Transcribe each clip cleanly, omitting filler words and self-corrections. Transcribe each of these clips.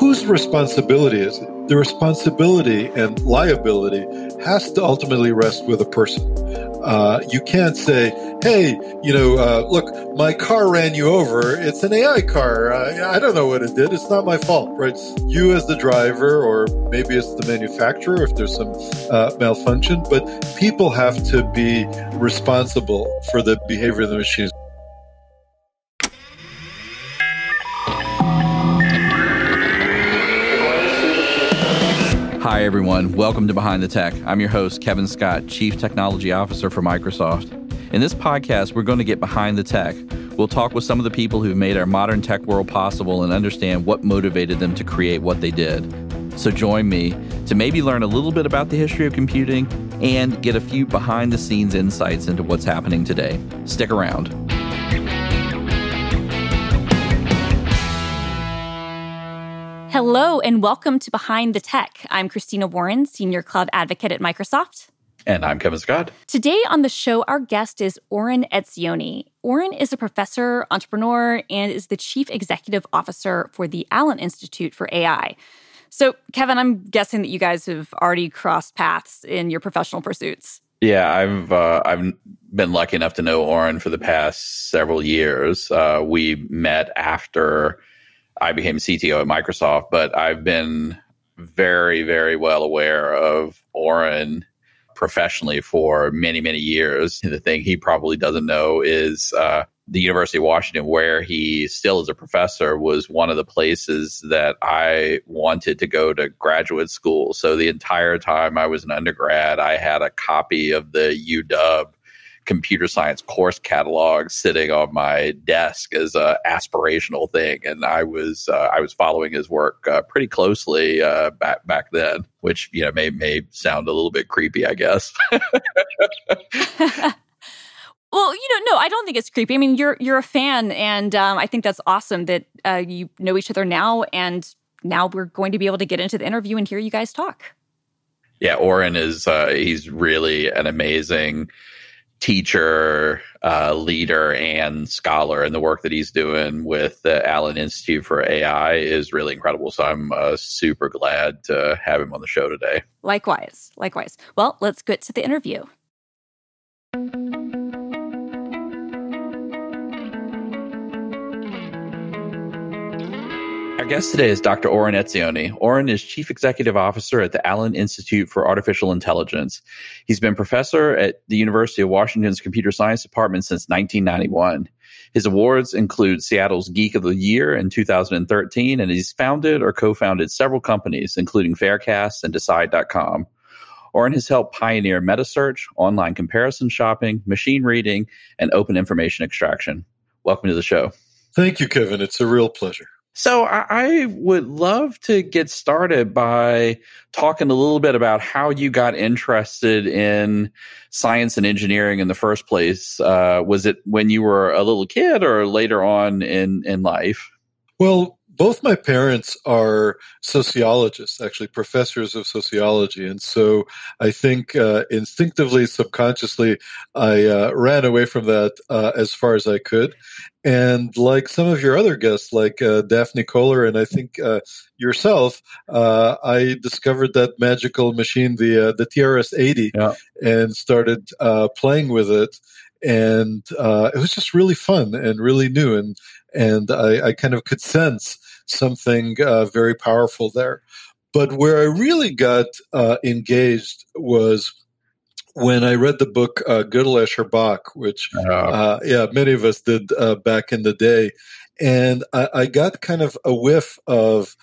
whose responsibility is it? The responsibility and liability has to ultimately rest with a person. You can't say, hey, look, my car ran you over. It's an AI car. I don't know what it did. It's not my fault, right? It's you as the driver, or maybe it's the manufacturer if there's some malfunction. But people have to be responsible for the behavior of the machines. Hi, everyone. Welcome to Behind the Tech. I'm your host, Kevin Scott, Chief Technology Officer for Microsoft. In this podcast, we're going to get behind the tech. We'll talk with some of the people who've made our modern tech world possible and understand what motivated them to create what they did. So join me to maybe learn a little bit about the history of computing and get a few behind-the-scenes insights into what's happening today. Stick around. Hello, and welcome to Behind the Tech. I'm Christina Warren, Senior Cloud Advocate at Microsoft. And I'm Kevin Scott. Today on the show, our guest is Oren Etzioni. Oren is a professor, entrepreneur, and is the Chief Executive Officer for the Allen Institute for AI. So, Kevin, I'm guessing that you guys have already crossed paths in your professional pursuits. Yeah, I've been lucky enough to know Oren for the past several years. We met after I became CTO at Microsoft, but I've been very, very well aware of Oren professionally for many, many years. And the thing he probably doesn't know is the University of Washington, where he still is a professor, was one of the places that I wanted to go to graduate school. So the entire time I was an undergrad, I had a copy of the UW computer science course catalog sitting on my desk as a aspirational thing, and I was following his work pretty closely back then, which may sound a little bit creepy, I guess. Well, no, I don't think it's creepy. I mean, you're a fan, and I think that's awesome that you know each other now, and now we're going to be able to get into the interview and hear you guys talk. Yeah, Oren is he's really an amazing teacher, leader, and scholar, and the work that he's doing with the Allen Institute for AI is really incredible. So I'm super glad to have him on the show today. Likewise. Well, let's get to the interview. Our guest today is Dr. Oren Etzioni. Oren is Chief Executive Officer at the Allen Institute for Artificial Intelligence. He's been professor at the University of Washington's Computer Science Department since 1991. His awards include Seattle's Geek of the Year in 2013, and he's founded or co-founded several companies, including Faircast and Decide.com. Oren has helped pioneer metasearch, online comparison shopping, machine reading, and open information extraction. Welcome to the show. Thank you, Kevin. It's a real pleasure. So I would love to get started by talking a little bit about how you got interested in science and engineering in the first place. Was it when you were a little kid or later on in life? Well, both my parents are sociologists, actually professors of sociology. And so I think instinctively, subconsciously, I ran away from that as far as I could. And like some of your other guests, like Daphne Koller and I think yourself, I discovered that magical machine, the TRS-80, and started playing with it. And it was just really fun and really new. And I kind of could sense something very powerful there. But where I really got engaged was when I read the book Gödel, Escher, Bach, which many of us did back in the day. And I got kind of a whiff of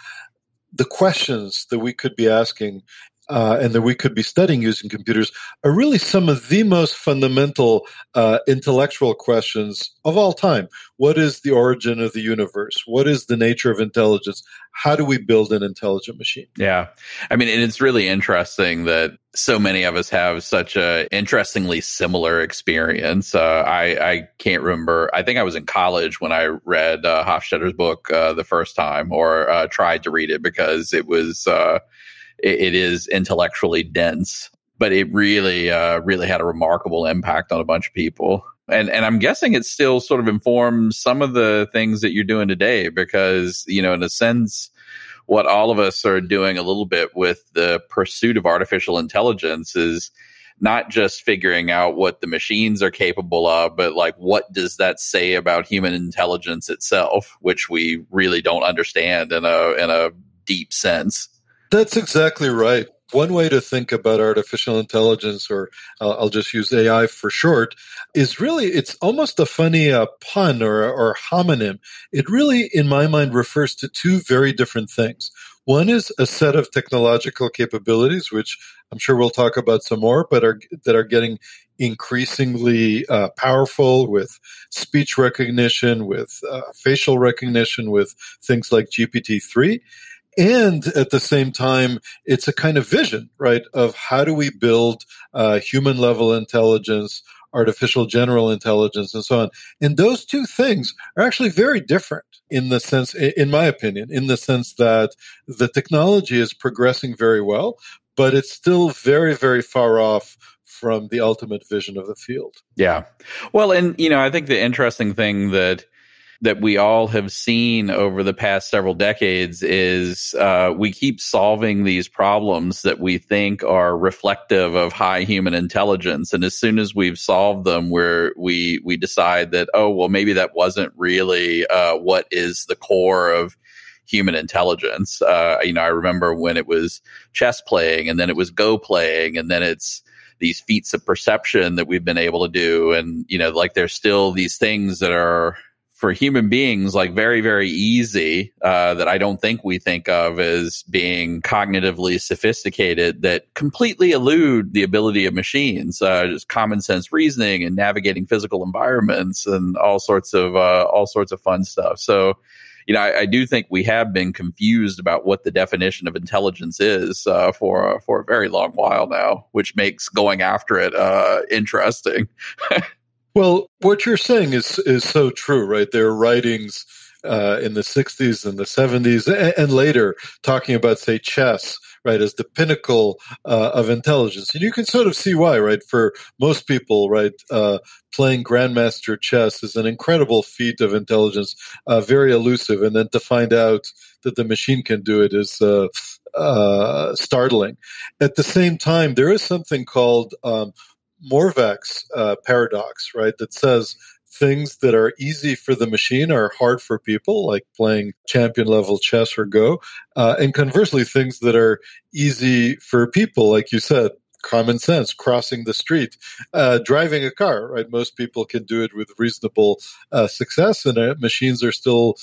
the questions that we could be asking and that we could be studying using computers are really some of the most fundamental intellectual questions of all time. What is the origin of the universe? What is the nature of intelligence? How do we build an intelligent machine? Yeah. I mean, and it's really interesting that so many of us have such a interestingly similar experience. I can't remember. I think I was in college when I read Hofstadter's book the first time, or tried to read it because it was it is intellectually dense, but it really had a remarkable impact on a bunch of people. And I'm guessing it still sort of informs some of the things that you're doing today because, in a sense, what all of us are doing a little bit with the pursuit of artificial intelligence is not just figuring out what the machines are capable of, but like, what does that say about human intelligence itself, which we really don't understand in a deep sense. That's exactly right. One way to think about artificial intelligence, or I'll just use AI for short, is really, it's almost a funny pun or homonym. It really, in my mind, refers to two very different things. One is a set of technological capabilities, which I'm sure we'll talk about some more, but that are getting increasingly powerful, with speech recognition, with facial recognition, with things like GPT-3. And at the same time, it's a kind of vision, right, of how do we build human level intelligence, artificial general intelligence, and so on. And those two things are actually very different in the sense, in my opinion, in the sense that the technology is progressing very well, but it's still very, very far off from the ultimate vision of the field. Yeah. Well, and, I think the interesting thing that we all have seen over the past several decades is we keep solving these problems that we think are reflective of high human intelligence. And as soon as we've solved them, we decide that, oh, well, maybe that wasn't really what is the core of human intelligence. I remember when it was chess playing, and then it was Go playing, and then it's these feats of perception that we've been able to do. And, there's still these things that are, for human beings, like very, very easy, that I don't think we think of as being cognitively sophisticated, that completely elude the ability of machines, just common sense reasoning and navigating physical environments and all sorts of fun stuff. So, I do think we have been confused about what the definition of intelligence is for a very long while now, which makes going after it interesting. Well, what you're saying is so true, right? There are writings in the 60s and the 70s and later talking about, say, chess, right, as the pinnacle of intelligence. And you can sort of see why, right? For most people, right, playing grandmaster chess is an incredible feat of intelligence, very elusive. And then to find out that the machine can do it is startling. At the same time, there is something called Morvack's paradox, right, that says things that are easy for the machine are hard for people, like playing champion level chess or Go. And conversely, things that are easy for people, like you said, common sense, crossing the street, driving a car, right? Most people can do it with reasonable success, and machines are still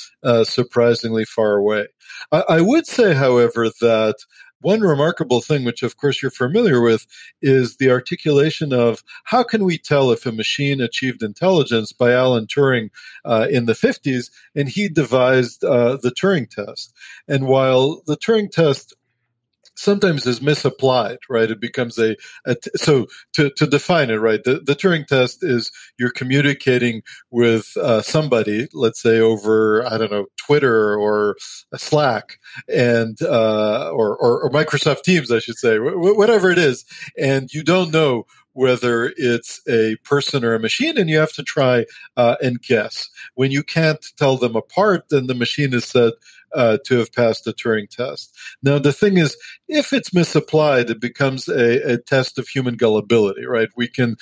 surprisingly far away. I would say, however, that one remarkable thing, which of course you're familiar with, is the articulation of how can we tell if a machine achieved intelligence by Alan Turing in the 50s, and he devised the Turing test. And while the Turing test sometimes is misapplied, right? It becomes so to define it, right? The Turing test is you're communicating with somebody, let's say over, I don't know, Twitter or Slack, and or Microsoft Teams, I should say, whatever it is, and you don't know whether it's a person or a machine, and you have to try and guess. When you can't tell them apart, then the machine is said to have passed the Turing test. Now, the thing is, if it's misapplied, it becomes a test of human gullibility, right? We can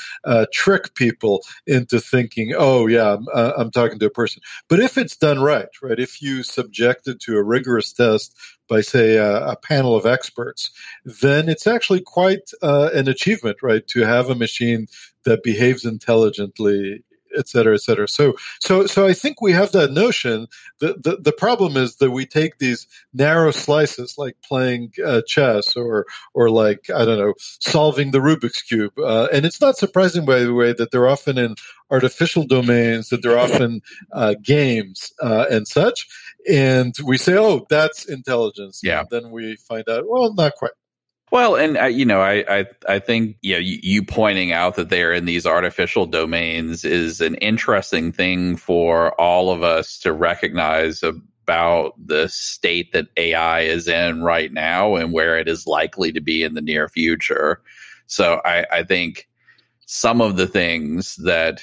trick people into thinking, oh, yeah, I'm talking to a person. But if it's done right, if you subject it to a rigorous test by, say, a panel of experts, then it's actually quite an achievement, right, to have a machine that behaves intelligently, et cetera, et cetera. So I think we have that notion. The problem is that we take these narrow slices, like playing chess or like, I don't know, solving the Rubik's Cube. And it's not surprising, by the way, that they're often in artificial domains, that they're often games and such. And we say, oh, that's intelligence. Yeah. And then we find out, well, not quite. Well, and I think you pointing out that they're in these artificial domains is an interesting thing for all of us to recognize about the state that AI is in right now and where it is likely to be in the near future. So I think some of the things that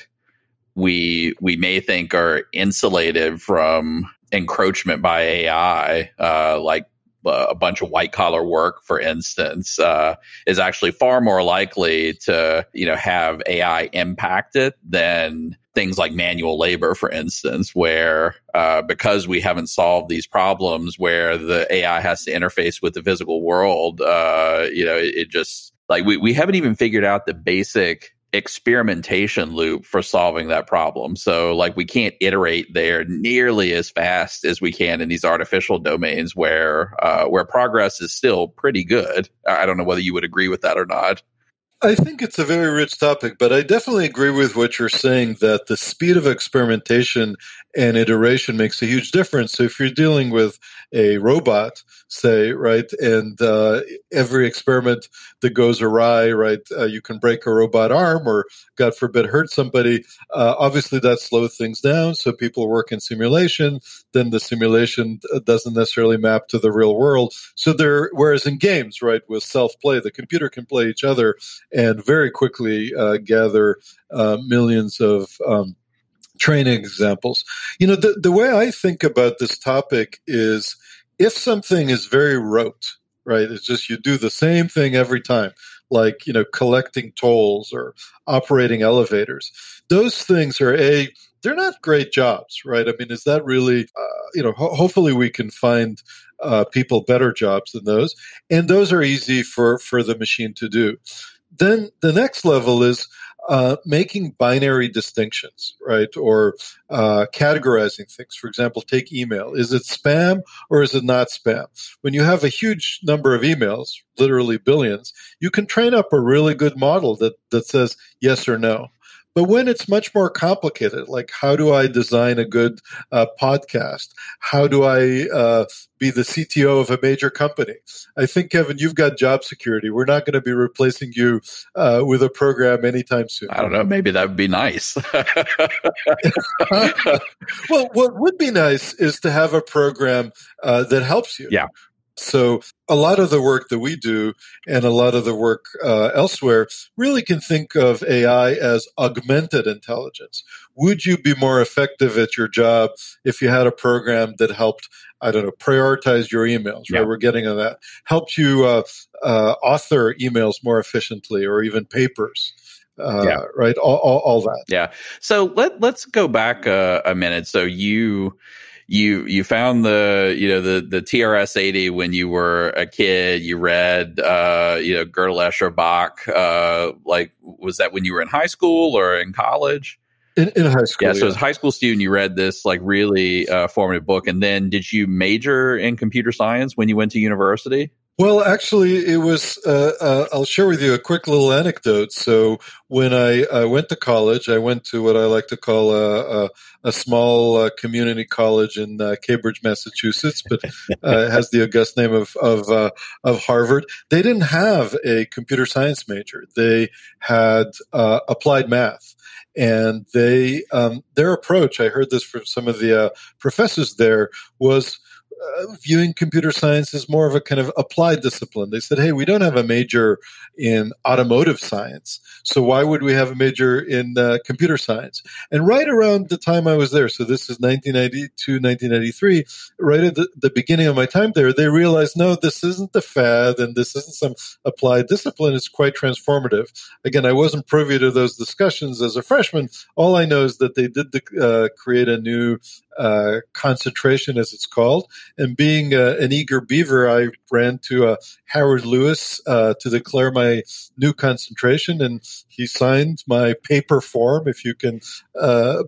we may think are insulated from encroachment by AI, like a bunch of white collar work, for instance, is actually far more likely to, have AI impact it than things like manual labor, for instance, where because we haven't solved these problems where the AI has to interface with the physical world, it just like we haven't even figured out the basic experimentation loop for solving that problem. So like we can't iterate there nearly as fast as we can in these artificial domains where progress is still pretty good. I don't know whether you would agree with that or not. I think it's a very rich topic, but I definitely agree with what you're saying that the speed of experimentation and iteration makes a huge difference. So if you're dealing with a robot, say, right, and every experiment that goes awry, right, you can break a robot arm or, God forbid, hurt somebody. Obviously, that slows things down. So people work in simulation. Then the simulation doesn't necessarily map to the real world. So whereas in games, right, with self-play, the computer can play each other and very quickly gather millions of training examples. The way I think about this topic is if something is very rote, right, it's just you do the same thing every time, like, collecting tolls or operating elevators. Those things are they're not great jobs, right? I mean, is that really, hopefully we can find people better jobs than those. And those are easy for the machine to do. Then the next level is making binary distinctions, right? Or categorizing things. For example, take email. Is it spam or is it not spam? When you have a huge number of emails, literally billions, you can train up a really good model that says yes or no. But when it's much more complicated, like how do I design a good podcast? How do I be the CTO of a major company? I think, Kevin, you've got job security. We're not going to be replacing you with a program anytime soon. I don't know. Maybe that would be nice. Well, what would be nice is to have a program that helps you. Yeah. So a lot of the work that we do and a lot of the work elsewhere really can think of AI as augmented intelligence. Would you be more effective at your job if you had a program that helped, prioritize your emails, right? Yeah. We're getting on that. Helped you author emails more efficiently or even papers. Right? All that. Yeah. So let's go back a minute. So you found the TRS-80 when you were a kid. You read Gödel, Escher, Bach. Was that when you were in high school or in college? In high school. Yeah. So as a high school student, you read this really formative book, and then did you major in computer science when you went to university? Well, actually, it was, I'll share with you a quick little anecdote. So when I went to college, I went to what I like to call a small community college in Cambridge, Massachusetts, but it has the august name of Harvard. They didn't have a computer science major. They had applied math. And their approach, I heard this from some of the professors there, was viewing computer science as more of a kind of applied discipline. They said, hey, we don't have a major in automotive science, so why would we have a major in computer science? And right around the time I was there, so this is 1992, 1993, right at the beginning of my time there, they realized, no, this isn't the fad and this isn't some applied discipline. It's quite transformative. Again, I wasn't privy to those discussions as a freshman. All I know is that they did create a new concentration, as it's called. And being an eager beaver, I ran to Howard Lewis to declare my new concentration, and he signed my paper form, if you can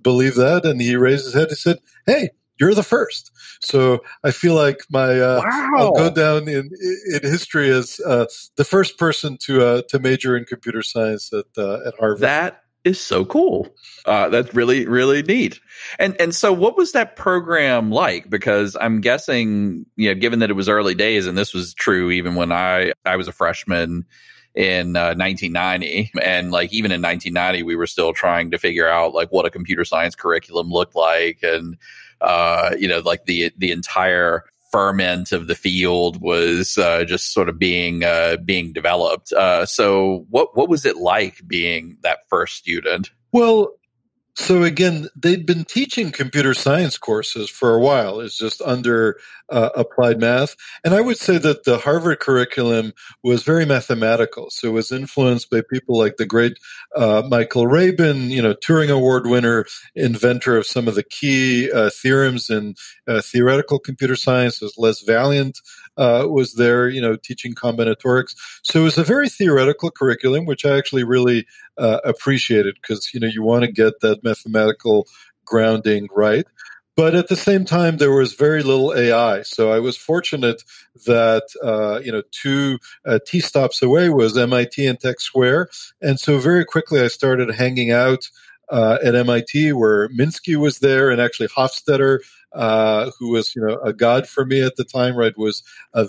believe that. And he raised his head and said, hey, you're the first. So I feel like I'll go down in history as the first person to major in computer science at Harvard. That is so cool. That's really, really neat. And so what was that program like? Because I'm guessing, given that it was early days, and this was true even when I was a freshman in 1990, and even in 1990, we were still trying to figure out what a computer science curriculum looked like. And, the entire ferment of the field was just sort of being developed. So what was it like being that first student? Well, So again, they'd been teaching computer science courses for a while. It's just under applied math. And I would say that the Harvard curriculum was very mathematical. So it was influenced by people like the great Michael Rabin, Turing Award winner, inventor of some of the key theorems in theoretical computer science. As Les Valiant was there, teaching combinatorics. So it was a very theoretical curriculum, which I actually really appreciated because, you want to get that mathematical grounding right. But at the same time, there was very little AI. So I was fortunate that, 2 T stops away was MIT and Tech Square. And so very quickly I started hanging out at MIT where Minsky was there, and actually Hofstadter, who was, a god for me at the time, right, was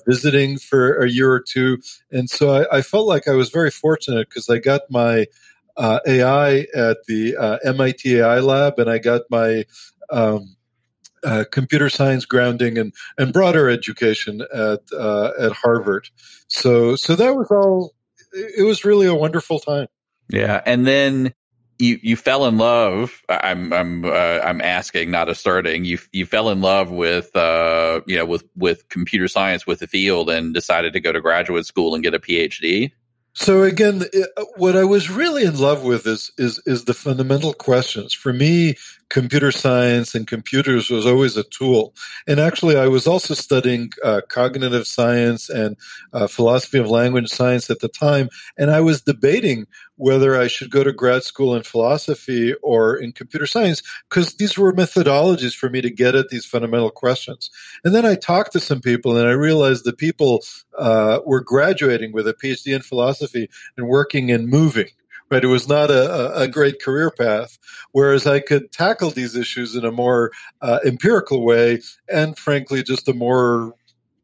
visiting for a year or two. And so I felt like I was very fortunate because I got my AI at the MIT AI lab, and I got my computer science grounding and broader education at Harvard. So that was all. It was really a wonderful time. Yeah, and then you fell in love. I'm asking, not asserting. You fell in love with with computer science, with the field, and decided to go to graduate school and get a PhD. So again, what I was really in love with is the fundamental questions. For me, computer science and computers was always a tool. And actually, I was also studying cognitive science and philosophy of language science at the time. And I was debating whether I should go to grad school in philosophy or in computer science, because these were methodologies for me to get at these fundamental questions. And then I talked to some people, and I realized that people were graduating with a PhD in philosophy and working and moving. Right, it was not a great career path, whereas I could tackle these issues in a more empirical way, and frankly, just a more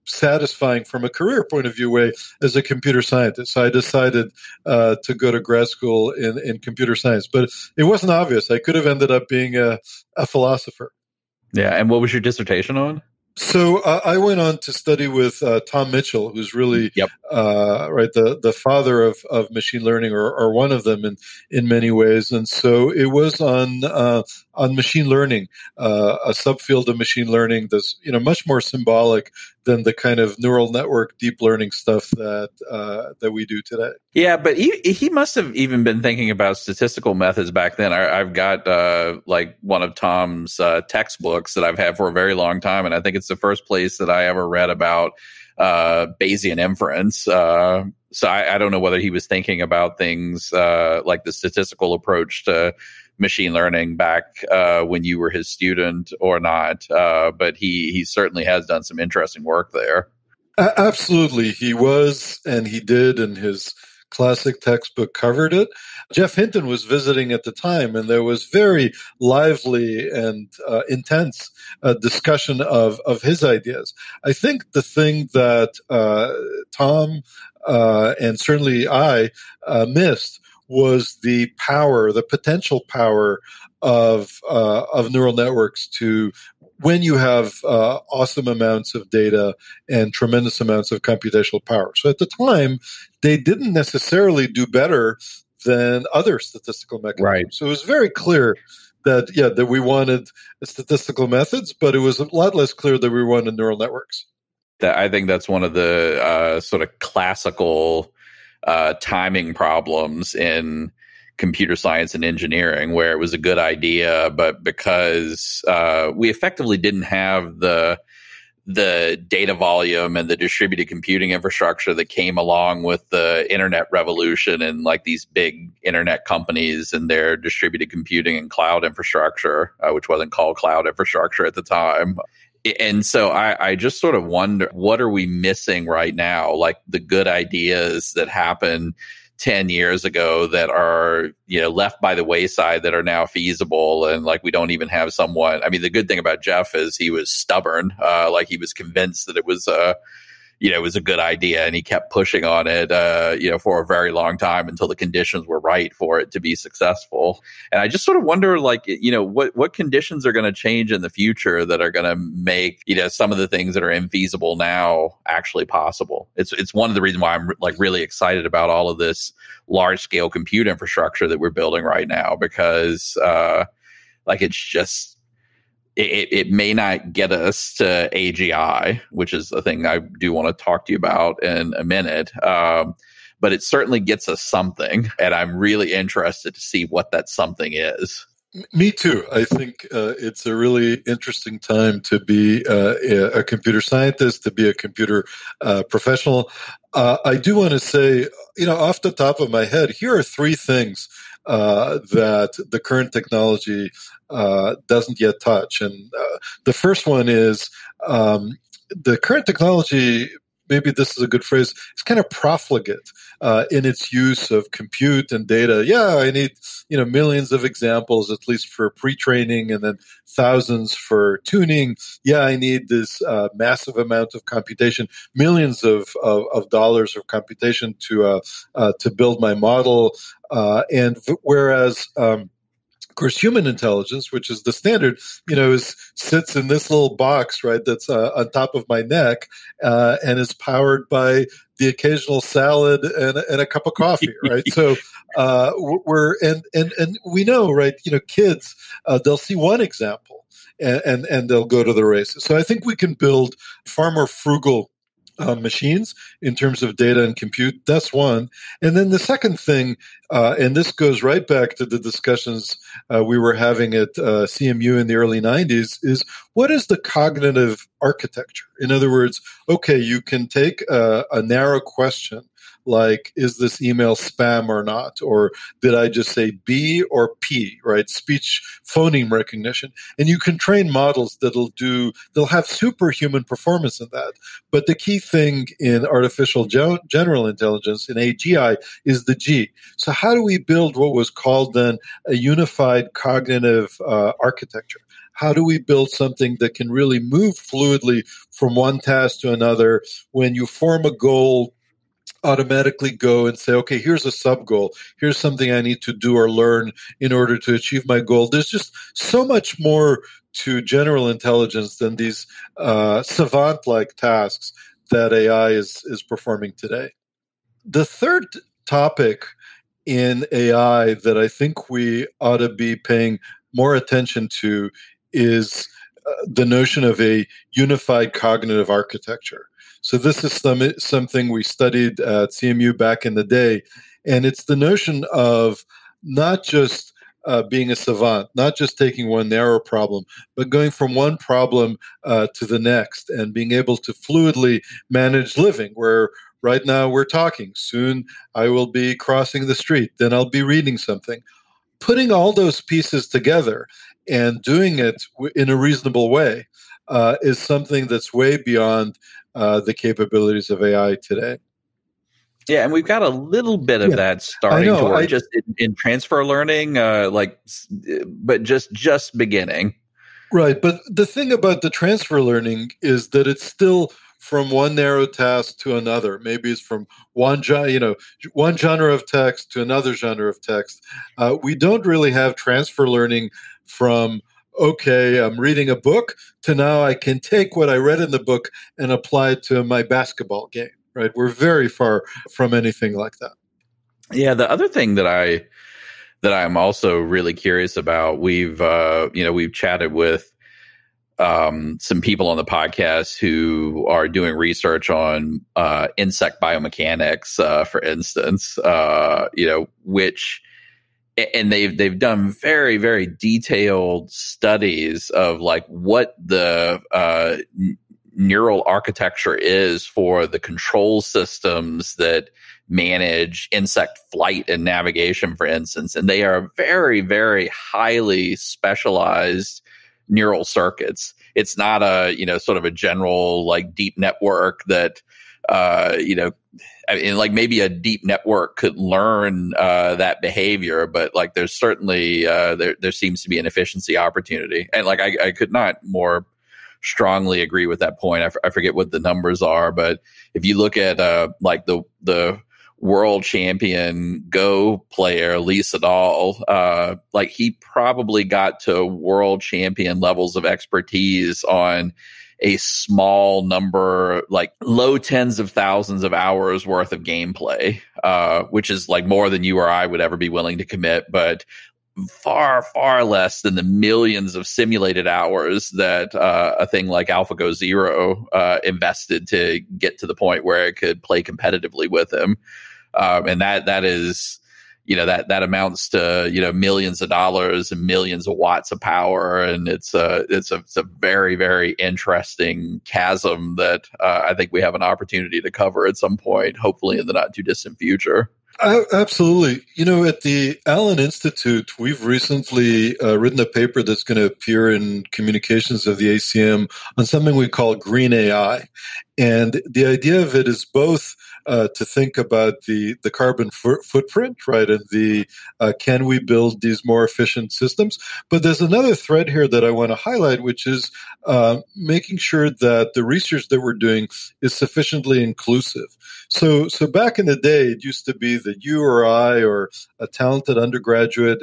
satisfying from a career point of view way as a computer scientist. So I decided to go to grad school in computer science, but it wasn't obvious. I could have ended up being a philosopher. Yeah, and what was your dissertation on? So I went on to study with Tom Mitchell, who's really the father of machine learning, or one of them in many ways. And so it was on machine learning, a subfield of machine learning that's much more symbolic than the kind of neural network deep learning stuff that we do today. Yeah, but he must have even been thinking about statistical methods back then. I've got like one of Tom's textbooks that I've had for a very long time, and I think it's the first place that I ever read about Bayesian inference. So I don't know whether he was thinking about things like the statistical approach to machine learning back when you were his student or not. But he certainly has done some interesting work there. Absolutely. He was, and he did, and his classic textbook covered it. Geoff Hinton was visiting at the time, and there was very lively and intense discussion of his ideas. I think the thing that Tom and certainly I missed was the power, the potential power of neural networks to, when you have awesome amounts of data and tremendous amounts of computational power. So at the time, they didn't necessarily do better than other statistical mechanisms. Right. So it was very clear that we wanted statistical methods, but it was a lot less clear that we wanted neural networks. I think that's one of the sort of classical timing problems in computer science and engineering, where it was a good idea, but because we effectively didn't have the data volume and the distributed computing infrastructure that came along with the internet revolution and like these big internet companies and their distributed computing and cloud infrastructure, which wasn't called cloud infrastructure at the time. And so I just sort of wonder, what are we missing right now? Like the good ideas that happened 10 years ago that are, left by the wayside, that are now feasible. And like, we don't even have someone. I mean, the good thing about Geoff is he was stubborn. Like he was convinced that it was it was a good idea, and he kept pushing on it, for a very long time until the conditions were right for it to be successful. And I just sort of wonder, like, what conditions are going to change in the future that are going to make, some of the things that are infeasible now actually possible. It's one of the reasons why I'm like really excited about all of this large scale compute infrastructure that we're building right now, because Like it's just, it may not get us to AGI, which is a thing I do want to talk to you about in a minute. But it certainly gets us something. And I'm really interested to see what that something is. Me too. I think it's a really interesting time to be a computer scientist, to be a computer professional. I do want to say, off the top of my head, here are three things that the current technology doesn't yet touch. And the first one is the current technology, maybe this is a good phrase, it's kind of profligate in its use of compute and data. Yeah, I need millions of examples, at least for pre-training, and then thousands for tuning. Yeah, I need this massive amount of computation, millions of dollars of computation to build my model. And whereas of course, human intelligence, which is the standard, sits in this little box, right? That's on top of my neck, and is powered by the occasional salad and a cup of coffee, right? So we know, right? Kids, they'll see one example and they'll go to the races. So I think we can build far more frugal machines in terms of data and compute. That's one. And then the second thing, and this goes right back to the discussions we were having at CMU in the early 90s, is what is the cognitive architecture? In other words, okay, you can take a narrow question like, is this email spam or not? Or did I just say B or P, right? Speech phoneme recognition. And you can train models they'll have superhuman performance in that. But the key thing in artificial general intelligence, in AGI, is the G. So how do we build what was called then a unified cognitive architecture? How do we build something that can really move fluidly from one task to another? When you form a goal, automatically go and say, okay, here's a sub goal. Here's something I need to do or learn in order to achieve my goal. There's just so much more to general intelligence than these savant-like tasks that AI is performing today. The third topic in AI that I think we ought to be paying more attention to is the notion of a unified cognitive architecture. So this is something we studied at CMU back in the day, and it's the notion of not just being a savant, not just taking one narrow problem, but going from one problem to the next and being able to fluidly manage living, where right now we're talking. Soon I will be crossing the street, then I'll be reading something. Putting all those pieces together and doing it in a reasonable way is something that's way beyond the capabilities of AI today. Yeah, and we've got a little bit of that starting to work just in transfer learning, but just beginning. Right, but the thing about the transfer learning is that it's still from one narrow task to another. Maybe it's from one genre of text to another genre of text. We don't really have transfer learning from, okay, I'm reading a book, to now I can take what I read in the book and apply it to my basketball game, right? We're very far from anything like that. Yeah, the other thing that I'm also really curious about, we've chatted with some people on the podcast who are doing research on insect biomechanics, for instance, which. And they've done very, very detailed studies of like what the neural architecture is for the control systems that manage insect flight and navigation, for instance. And they are very, very highly specialized neural circuits. It's not a, sort of a general like deep network that, like maybe a deep network could learn that behavior, but like there's certainly there seems to be an efficiency opportunity, and like I could not more strongly agree with that point. I forget what the numbers are, but if you look at like the world champion Go player Lee Sedol, like he probably got to world champion levels of expertise on a small number, like low tens of thousands of hours worth of gameplay, which is like more than you or I would ever be willing to commit. But far, far less than the millions of simulated hours that a thing like AlphaGo Zero invested to get to the point where it could play competitively with him. And that is, that amounts to, millions of dollars and millions of watts of power. And it's a very, very interesting chasm that I think we have an opportunity to cover at some point, hopefully in the not too distant future. Absolutely. At the Allen Institute, we've recently written a paper that's going to appear in Communications of the ACM on something we call green AI. And the idea of it is both to think about the carbon footprint, right, and the can we build these more efficient systems? But there's another thread here that I want to highlight, which is making sure that the research that we're doing is sufficiently inclusive. So back in the day, it used to be that you or I or a talented undergraduate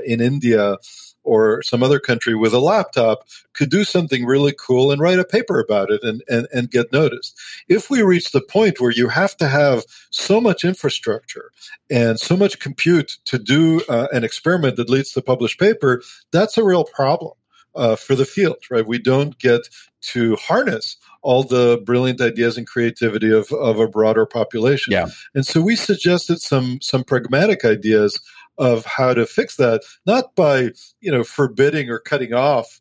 in India or some other country with a laptop could do something really cool and write a paper about it and get noticed. If we reach the point where you have to have so much infrastructure and so much compute to do an experiment that leads to a published paper, that's a real problem for the field, right? We don't get to harness all the brilliant ideas and creativity of a broader population. Yeah. And so we suggested some pragmatic ideas of how to fix that, not by, forbidding or cutting off,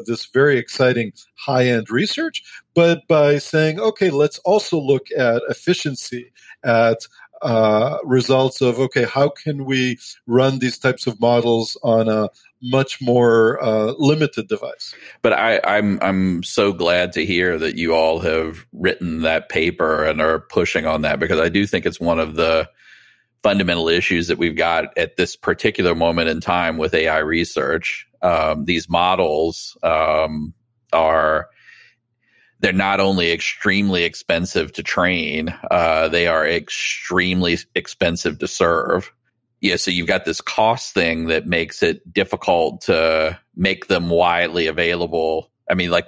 this very exciting high-end research, but by saying, okay, let's also look at efficiency, at results of, okay, how can we run these types of models on a much more limited device. But I'm so glad to hear that you all have written that paper and are pushing on that, because I do think it's one of the fundamental issues that we've got at this particular moment in time with AI research. These models they're not only extremely expensive to train, they are extremely expensive to serve. Yeah, so you've got this cost thing that makes it difficult to make them widely available. I mean, like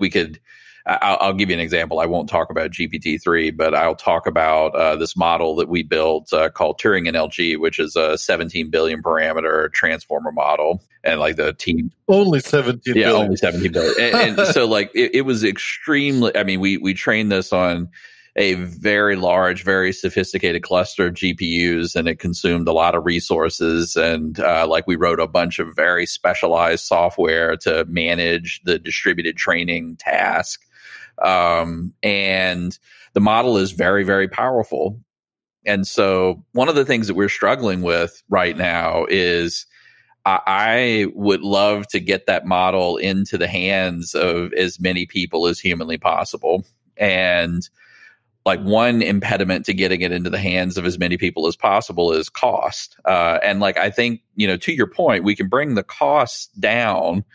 I'll give you an example. I won't talk about GPT-3, but I'll talk about this model that we built called Turing NLG, which is a 17 billion parameter transformer model. And like the team... Only 17 billion. Yeah, only 17 billion. And so like it was extremely... I mean, we trained this on a very large, very sophisticated cluster of GPUs, and it consumed a lot of resources. And we wrote a bunch of very specialized software to manage the distributed training task. And the model is very, very powerful. And so one of the things that we're struggling with right now is I would love to get that model into the hands of as many people as humanly possible. And like one impediment to getting it into the hands of as many people as possible is cost. And like, I think, to your point, we can bring the costs down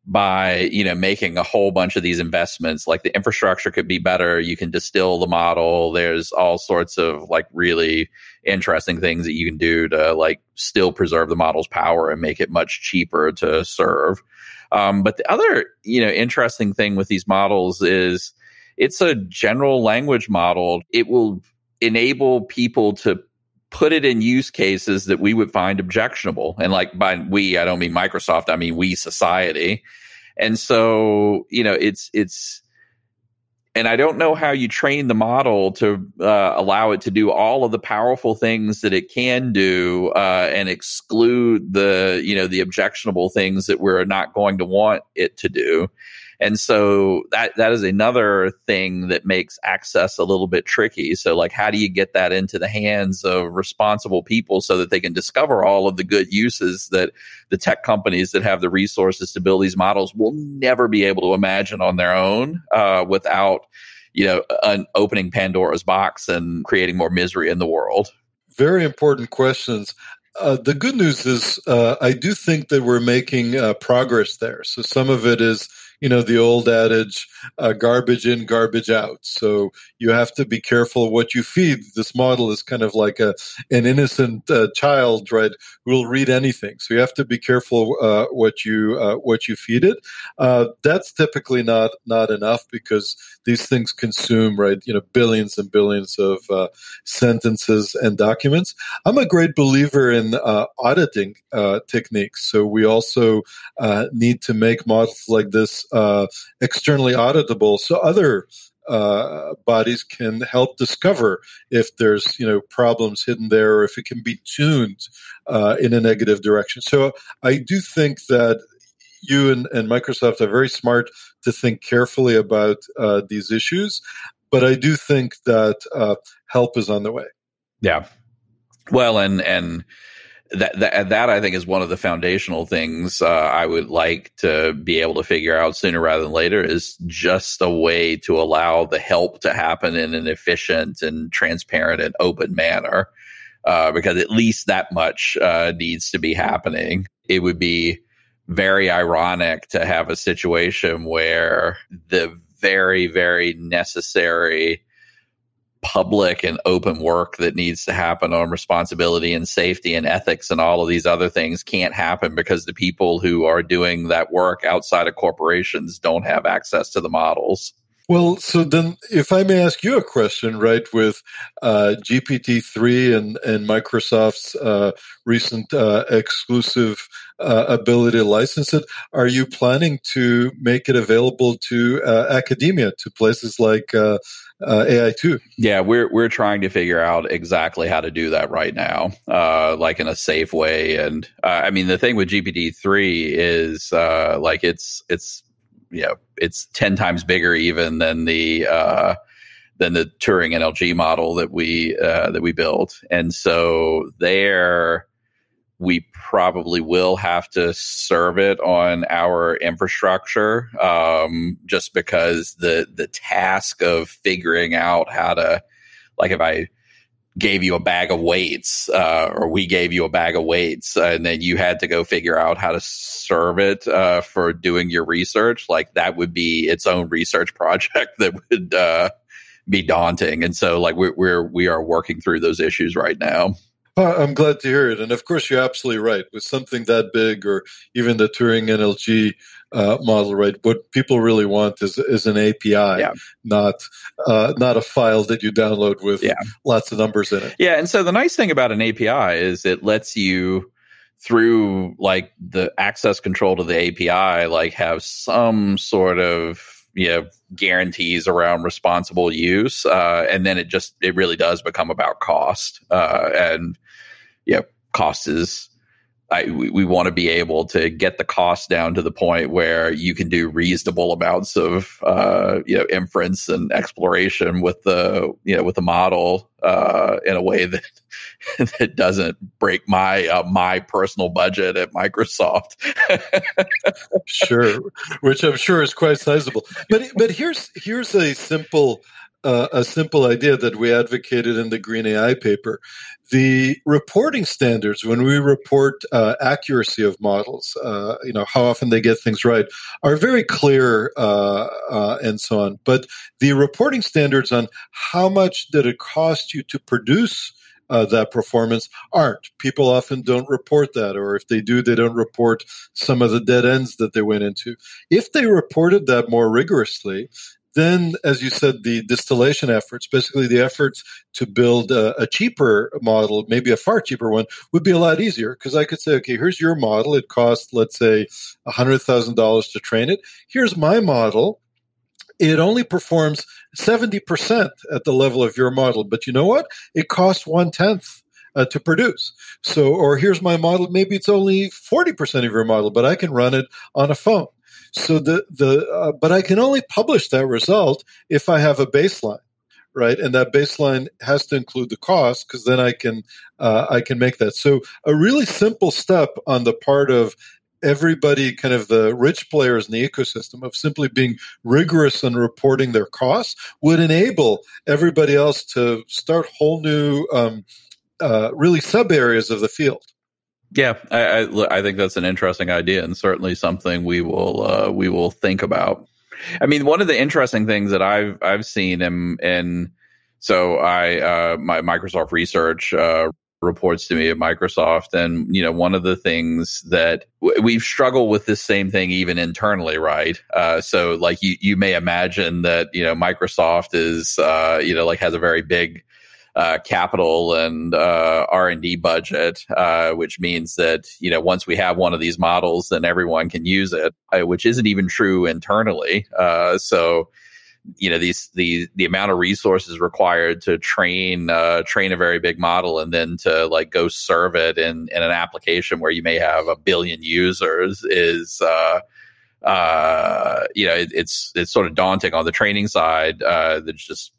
by, making a whole bunch of these investments. Like the infrastructure could be better. You can distill the model. There's all sorts of like really interesting things that you can do to like still preserve the model's power and make it much cheaper to serve. But the other, interesting thing with these models is it's a general language model. It will enable people to put it in use cases that we would find objectionable. And like by we, I don't mean Microsoft, I mean we society. And so, it's and I don't know how you train the model to allow it to do all of the powerful things that it can do and exclude the objectionable things that we're not going to want it to do. And so that is another thing that makes access a little bit tricky. So like, how do you get that into the hands of responsible people so that they can discover all of the good uses that the tech companies that have the resources to build these models will never be able to imagine on their own without, opening Pandora's box and creating more misery in the world? Very important questions. The good news is I do think that we're making progress there. So some of it is the old adage, garbage in, garbage out. So you have to be careful what you feed. This model is kind of like an innocent child, right? Who will read anything. So you have to be careful what you feed it. That's typically not enough because these things consume, right? Billions and billions of sentences and documents. I'm a great believer in auditing techniques. So we also need to make models like this externally auditable, so other bodies can help discover if there's problems hidden there, or if it can be tuned in a negative direction. So I do think that you and Microsoft are very smart to think carefully about these issues, but I do think that help is on the way. Yeah. Well, and that I think is one of the foundational things I would like to be able to figure out sooner rather than later, is just a way to allow the help to happen in an efficient and transparent and open manner, because at least that much needs to be happening. It would be very ironic to have a situation where the very, very necessary public and open work that needs to happen on responsibility and safety and ethics and all of these other things can't happen because the people who are doing that work outside of corporations don't have access to the models. Well, so then if I may ask you a question, right, with GPT-3 and Microsoft's recent exclusive ability to license it, are you planning to make it available to academia, to places like AI2? Yeah, we're trying to figure out exactly how to do that right now, like in a safe way. And I mean, the thing with GPT-3 is like it's 10 times bigger even than the Turing NLG model that we built. And so there we probably will have to serve it on our infrastructure, just because the task of figuring out how to, like, if I gave you a bag of weights, or we gave you a bag of weights, and then you had to go figure out how to serve it for doing your research, like that would be its own research project that would be daunting. And so, like, we are working through those issues right now. I'm glad to hear it. And of course, you're absolutely right. With something that big, or even the Turing NLG model, right? What people really want is an API, not a file that you download with lots of numbers in it. Yeah, and so the nice thing about an API is it lets you, through like the access control to the API, like have some sort of guarantees around responsible use, and then it really does become about cost, and cost is. We want to be able to get the cost down to the point where you can do reasonable amounts of inference and exploration with the model in a way that doesn't break my personal budget at Microsoft. Sure, which I'm sure is quite sizable. But here's a simple idea that we advocated in the Green AI paper. The reporting standards, when we report accuracy of models, how often they get things right, are very clear and so on. But the reporting standards on how much did it cost you to produce that performance aren't. People often don't report that, or if they do, they don't report some of the dead ends that they went into. If they reported that more rigorously, then, as you said, the distillation efforts, basically the efforts to build a cheaper model, maybe a far cheaper one, would be a lot easier, because I could say, okay, here's your model. It costs, let's say, $100,000 to train it. Here's my model. It only performs 70% at the level of your model. But you know what? It costs 1/10 to produce. So, or here's my model. Maybe it's only 40% of your model, but I can run it on a phone. So but I can only publish that result if I have a baseline, right? And that baseline has to include the cost, because then I can make that. So a really simple step on the part of everybody, kind of the rich players in the ecosystem, of simply being rigorous in reporting their costs, would enable everybody else to start whole new, really sub areas of the field. Yeah, I think that's an interesting idea, and certainly something we will think about. I mean, one of the interesting things that I've seen in so my Microsoft research reports to me at Microsoft, and one of the things that we've struggled with this same thing even internally, right? So like you may imagine that Microsoft is like has a very big capital and R&D budget, which means that once we have one of these models, then everyone can use it, which isn't even true internally. So the amount of resources required to train a very big model and then to like go serve it in an application where you may have 1 billion users is it's sort of daunting on the training side. There's just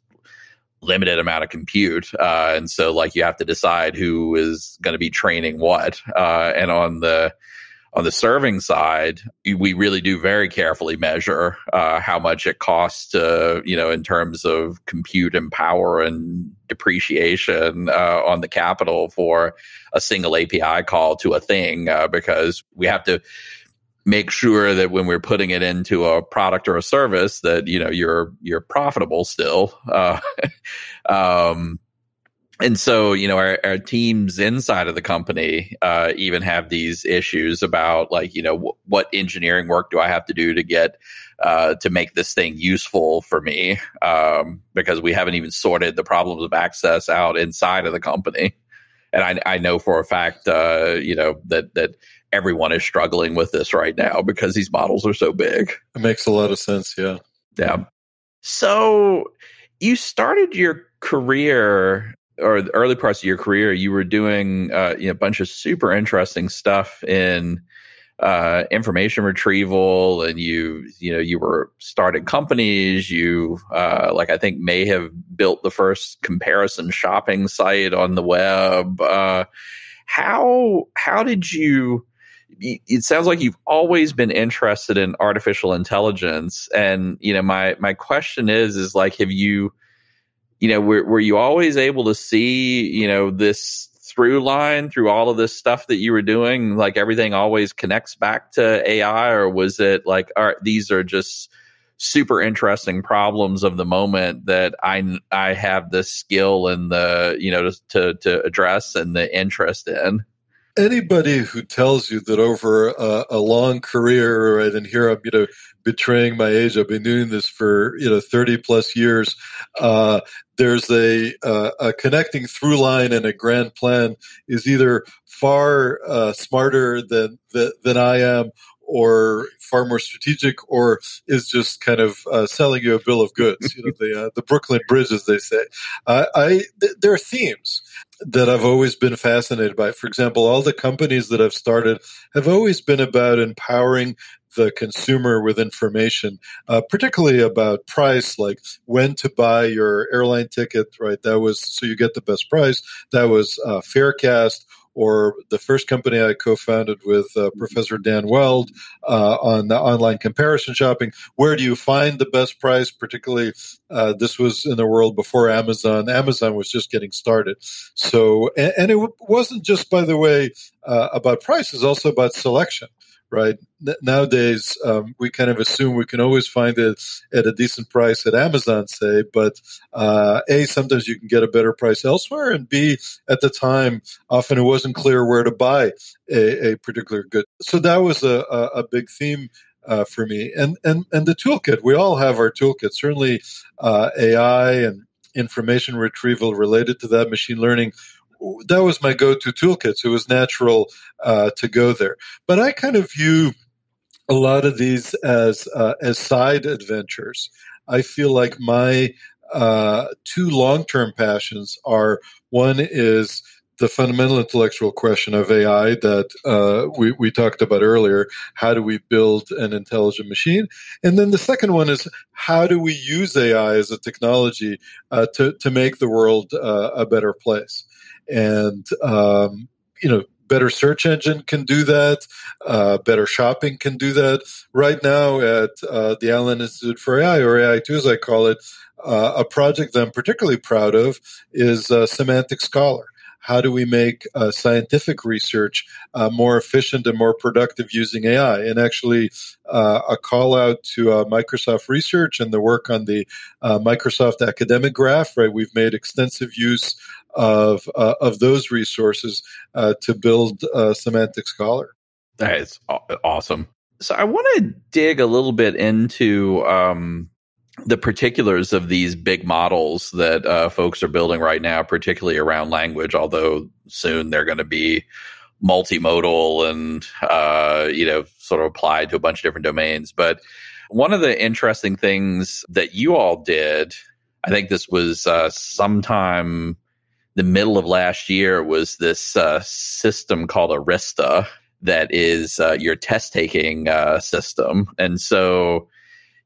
limited amount of compute. And so like you have to decide who is going to be training what. And on the serving side, we really do very carefully measure how much it costs to, in terms of compute and power and depreciation on the capital for a single API call to a thing, because we have to make sure that when we're putting it into a product or a service that you're profitable still. And so our teams inside of the company even have these issues about like what engineering work do I have to do to get to make this thing useful for me, because we haven't even sorted the problems of access out inside of the company. And I know for a fact that everyone is struggling with this right now because these models are so big. It makes a lot of sense. Yeah. Yeah. So you started your career, or the early parts of your career, you were doing a bunch of super interesting stuff in information retrieval, and you were started companies. You I think may have built the first comparison shopping site on the web. How did you? It sounds like you've always been interested in artificial intelligence, and my question is like, have you, were you always able to see this through line through all of this stuff that you were doing? Like everything always connects back to AI, or was it like, all right, these are just super interesting problems of the moment that I have the skill and the to address and the interest in? Anybody who tells you that over a long career, right, and here I'm, betraying my age, I've been doing this for, 30 plus years, there's a connecting through line and a grand plan is either far smarter than I am, or far more strategic, or is just kind of selling you a bill of goods. The Brooklyn Bridge, as they say. There are themes that I've always been fascinated by. For example, all the companies that I've started have always been about empowering the consumer with information, particularly about price, like when to buy your airline ticket, right? That was so you get the best price. That was Faircast, or the first company I co-founded with Professor Dan Weld on the online comparison shopping. Where do you find the best price? Particularly, this was in the world before Amazon. Amazon was just getting started. So, and it wasn't just, by the way, about price, it's also about selection. Right. Nowadays, we kind of assume we can always find it at a decent price at Amazon, say, but A, sometimes you can get a better price elsewhere, and B, at the time, often it wasn't clear where to buy a particular good. So that was a big theme for me. And the toolkit, we all have our toolkit, certainly AI and information retrieval related to that, machine learning. That was my go-to toolkit, so it was natural to go there. But I kind of view a lot of these as side adventures. I feel like my two long-term passions are, one is the fundamental intellectual question of AI that we talked about earlier. How do we build an intelligent machine? And then the second one is, how do we use AI as a technology to make the world a better place? And, better search engine can do that. Better shopping can do that. Right now at the Allen Institute for AI, or AI2 as I call it, a project that I'm particularly proud of is Semantic Scholar. how do we make scientific research more efficient and more productive using AI. And actually, a call out to Microsoft Research and the work on the Microsoft Academic Graph, right? We've made extensive use of those resources to build Semantic Scholar. That is awesome. So I want to dig a little bit into the particulars of these big models that folks are building right now, particularly around language, although soon they're going to be multimodal and, sort of applied to a bunch of different domains. But one of the interesting things that you all did, I think this was sometime the middle of last year, was this system called Arista that is your test-taking system. And so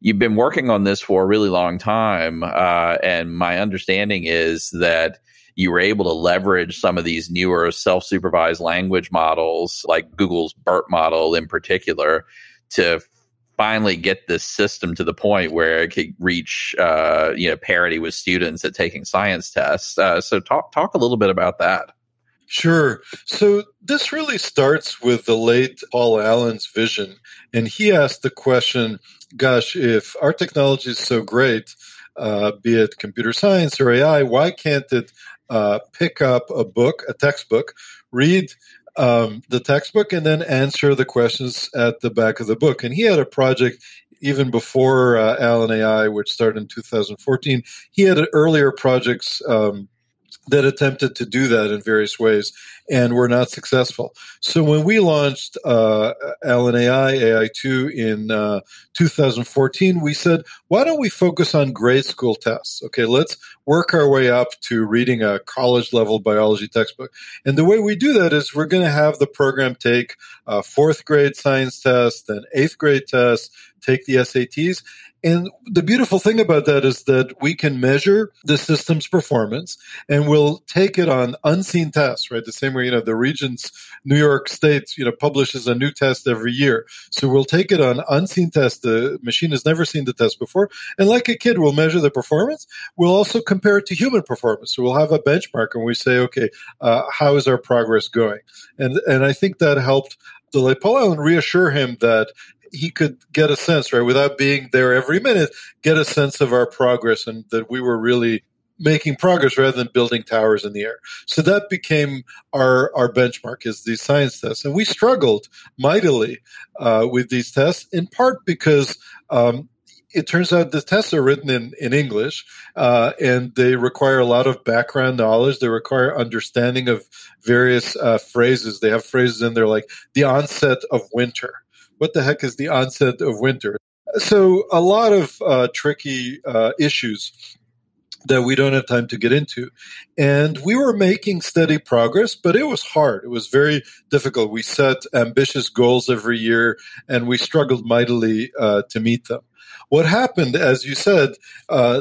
you've been working on this for a really long time, and my understanding is that you were able to leverage some of these newer self-supervised language models, like Google's BERT model in particular, to finally get this system to the point where it could reach parity with students at taking science tests. So talk a little bit about that. Sure. So this really starts with the late Paul Allen's vision. And he asked the question, gosh, if our technology is so great, be it computer science or AI, why can't it pick up a textbook, read the textbook, and then answer the questions at the back of the book? And he had a project even before Allen AI, which started in 2014. He had earlier projects that attempted to do that in various ways and were not successful. So when we launched Allen AI, AI2 in 2014, we said, why don't we focus on grade school tests? Okay, let's work our way up to reading a college-level biology textbook. And the way we do that is we're going to have the program take a fourth grade science test, then eighth grade test, take the SATs. And the beautiful thing about that is that we can measure the system's performance, and we'll take it on unseen tests, right? The same way, the Regents, New York State, publishes a new test every year. So we'll take it on unseen tests. The machine has never seen the test before. And like a kid, we'll measure the performance. We'll also compare it to human performance. So we'll have a benchmark and we say, okay, how is our progress going? And I think that helped the late Paul Allen reassure him that he could get a sense, right, without being there every minute, get a sense of our progress and that we were really making progress rather than building towers in the air. So that became our benchmark, is these science tests. And we struggled mightily with these tests, in part because it turns out the tests are written in English, and they require a lot of background knowledge. They require understanding of various phrases. They have phrases in there like the onset of winter. What the heck is the onset of winter? So a lot of tricky issues that we don't have time to get into. And we were making steady progress, but it was hard. It was very difficult. We set ambitious goals every year, and we struggled mightily to meet them. What happened, as you said,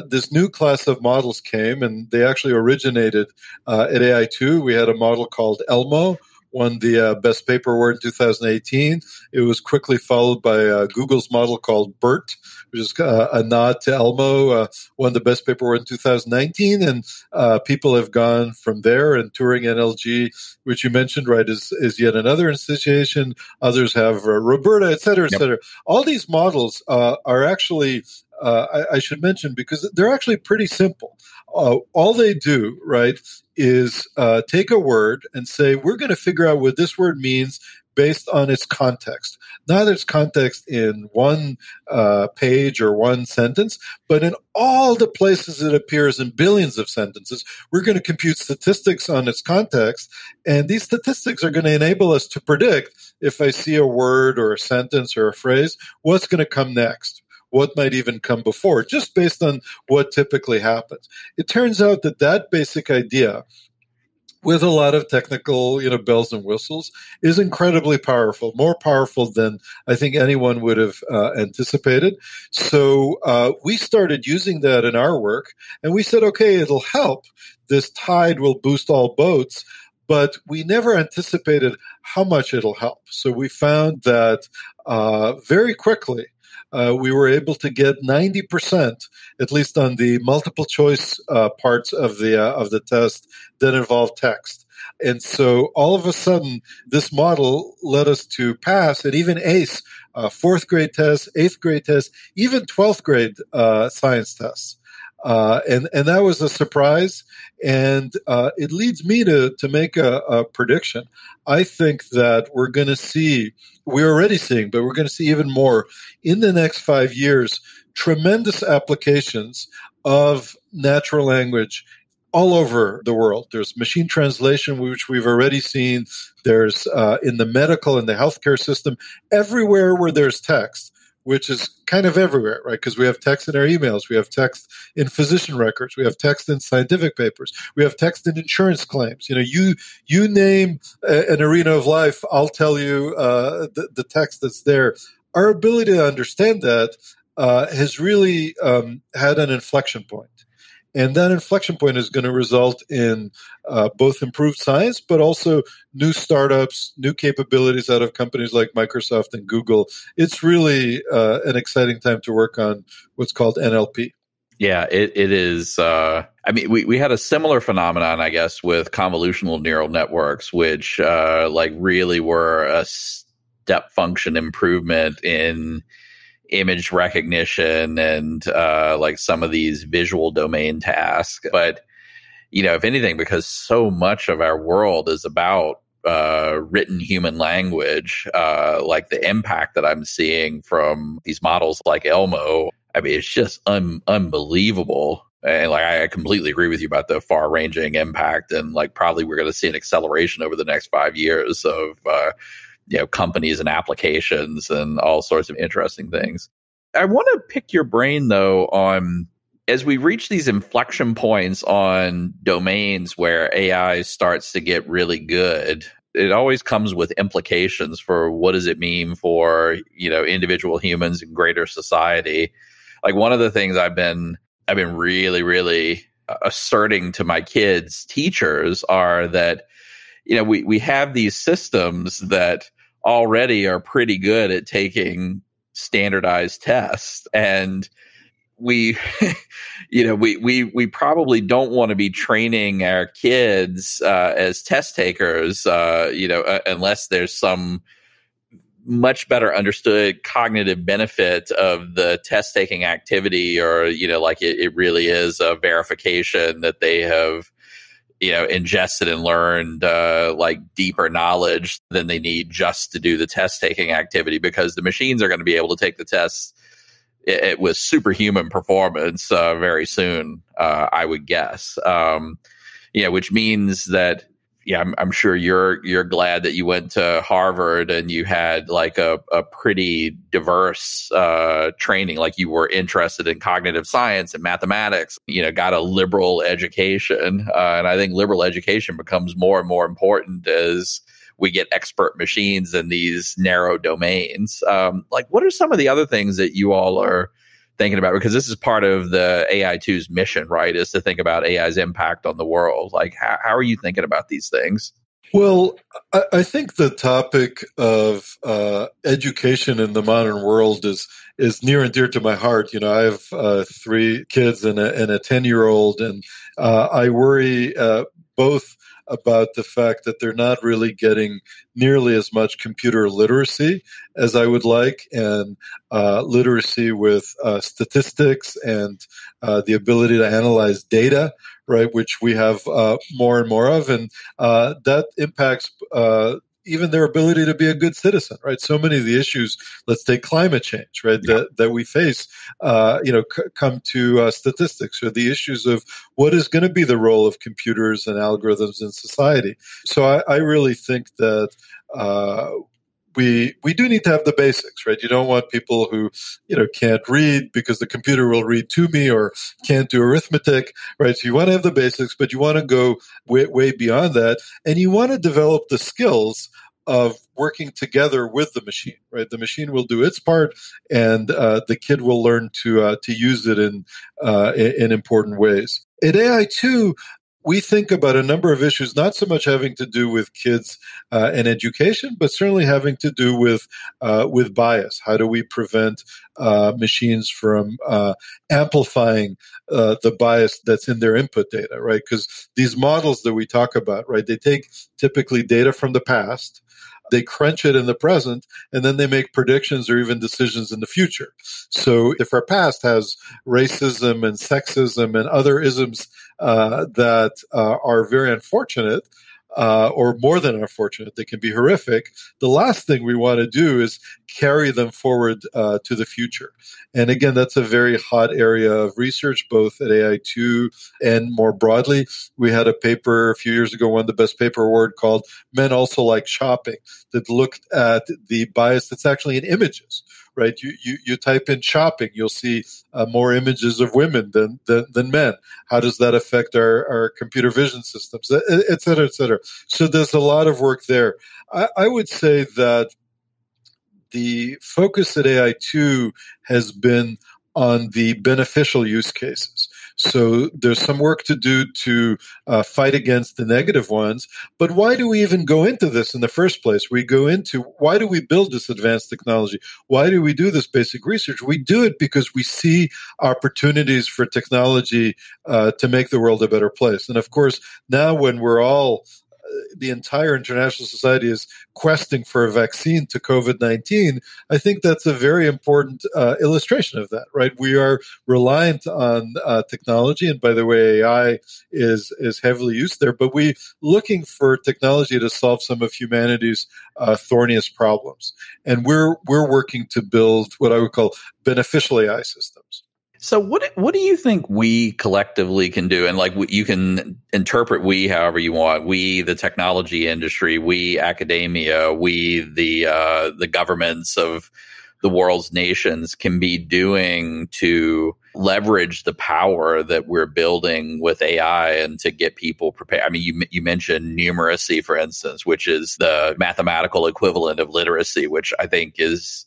this new class of models came, and they actually originated at AI2. We had a model called Elmo, won the Best Paper Award in 2018. It was quickly followed by Google's model called BERT, which is a nod to Elmo, won the Best Paper Award in 2019. And people have gone from there. And Turing NLG, which you mentioned, right, is yet another institution. Others have Roberta, et cetera, et cetera. All these models are actually, I should mention, because they're actually pretty simple. All they do, right, is take a word and say, we're going to figure out what this word means based on its context. Not its context in one page or one sentence, but in all the places it appears in billions of sentences. We're going to compute statistics on its context, and these statistics are going to enable us to predict, if I see a word or a sentence or a phrase, what's going to come next. What might even come before, just based on what typically happens. It turns out that basic idea, with a lot of technical, bells and whistles, is incredibly powerful, more powerful than I think anyone would have anticipated. So we started using that in our work, and we said, okay, it'll help. This tide will boost all boats. But we never anticipated how much it'll help. So we found that very quickly, we were able to get 90%, at least on the multiple choice parts of the test that involve text. And so all of a sudden, this model led us to pass and even ace fourth grade tests, eighth grade tests, even 12th grade science tests. And that was a surprise. And it leads me to make a prediction. I think that we're going to see, we're already seeing, but we're going to see even more in the next 5 years, tremendous applications of natural language all over the world. There's machine translation, which we've already seen. There's in the medical and the healthcare system, everywhere where there's text, which is kind of everywhere, right? Because we have text in our emails, we have text in physician records, we have text in scientific papers, we have text in insurance claims. You name an arena of life, I'll tell you the text that's there. Our ability to understand that has really had an inflection point. And that inflection point is going to result in both improved science, but also new startups, new capabilities out of companies like Microsoft and Google. It's really an exciting time to work on what's called NLP. Yeah, it is. We had a similar phenomenon, I guess, with convolutional neural networks, which really were a step function improvement in image recognition and some of these visual domain tasks. But, if anything, because so much of our world is about written human language, the impact that I'm seeing from these models like Elmo, it's just unbelievable. And I completely agree with you about the far-ranging impact. And probably we're going to see an acceleration over the next 5 years of companies and applications and all sorts of interesting things. I want to pick your brain, though, on as we reach these inflection points on domains where AI starts to get really good, it always comes with implications for what does it mean for, individual humans and greater society. One of the things I've been really, really asserting to my kids' teachers are that, we have these systems that already are pretty good at taking standardized tests, and we probably don't want to be training our kids as test takers, unless there's some much better understood cognitive benefit of the test taking activity, or it really is a verification that they have ingested and learned deeper knowledge than they need just to do the test taking activity, because the machines are going to be able to take the tests with superhuman performance very soon, I would guess. Which means that, I'm sure you're glad that you went to Harvard and you had a pretty diverse training, you were interested in cognitive science and mathematics, got a liberal education. And I think liberal education becomes more and more important as we get expert machines in these narrow domains. What are some of the other things that you all are thinking about? Because this is part of the AI2's mission, right? Is to think about AI's impact on the world. How are you thinking about these things? Well, I think the topic of education in the modern world is near and dear to my heart. I have 3 kids and a 10-year-old, and I worry both about the fact that they're not really getting nearly as much computer literacy as I would like, and literacy with statistics and the ability to analyze data, right, which we have more and more of, and that impacts even their ability to be a good citizen, right? So many of the issues, let's take climate change, right, that we face, come to statistics, or the issues of what is going to be the role of computers and algorithms in society. So I really think that we do need to have the basics, right? You don't want people who, can't read because the computer will read to me, or can't do arithmetic, right? So you want to have the basics, but you want to go way beyond that. And you want to develop the skills of working together with the machine, right? The machine will do its part, and the kid will learn to use it in important ways. At AI2, we think about a number of issues, not so much having to do with kids and education, but certainly having to do with bias. How do we prevent machines from amplifying the bias that's in their input data, right? Because these models that we talk about, right, they take typically data from the past, they crunch it in the present, and then they make predictions or even decisions in the future. So if our past has racism and sexism and other isms that are very unfortunate, or more than unfortunate, they can be horrific. The last thing we want to do is carry them forward to the future. And again, that's a very hot area of research, both at AI2 and more broadly. We had a paper a few years ago, won the Best Paper Award, called Men Also Like Shopping, that looked at the bias that's actually in images. Right, you type in shopping, you'll see more images of women than men. How does that affect our computer vision systems, et cetera, et cetera? So there's a lot of work there. I would say that the focus at AI2 has been on the beneficial use cases. So there's some work to do to fight against the negative ones. But why do we even go into this in the first place? We go into, why do we build this advanced technology? Why do we do this basic research? We do it because we see opportunities for technology to make the world a better place. And of course, now when we're all the entire international society is questing for a vaccine to COVID-19, I think that's a very important illustration of that, right? We are reliant on technology. And by the way, AI is heavily used there, but we're looking for technology to solve some of humanity's thorniest problems. And we're working to build what I would call beneficial AI systems. So what do you think we collectively can do? And like, you can interpret we however you want. We, the technology industry, we, academia, we, the governments of the world's nations, can be doing to leverage the power that we're building with AI and to get people prepared. I mean, you mentioned numeracy, for instance, which is the mathematical equivalent of literacy, which I think is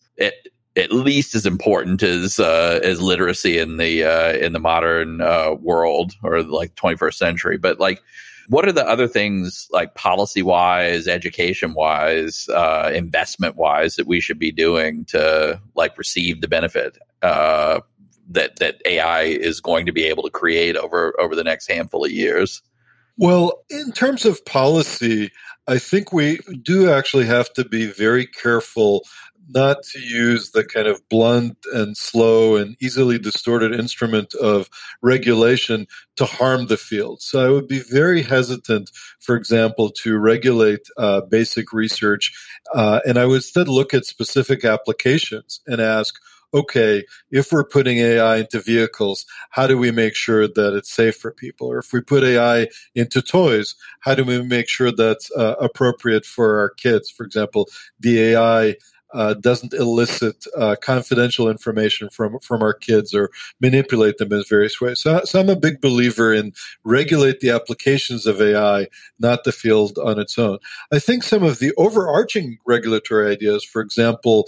at least as important as literacy in the modern world, or like 21st century. But like, what are the other things, like policy wise, education wise, investment wise, that we should be doing to like receive the benefit that AI is going to be able to create over the next handful of years? Well, in terms of policy, I think we do actually have to be very careful not to use the kind of blunt and slow and easily distorted instrument of regulation to harm the field. So I would be very hesitant, for example, to regulate basic research, and I would instead look at specific applications and ask, okay, if we're putting AI into vehicles, how do we make sure that it's safe for people? Or if we put AI into toys, how do we make sure that's appropriate for our kids? For example, the AI doesn't elicit confidential information from our kids or manipulate them in various ways. So I'm a big believer in regulate the applications of AI, not the field on its own. I think some of the overarching regulatory ideas, for example,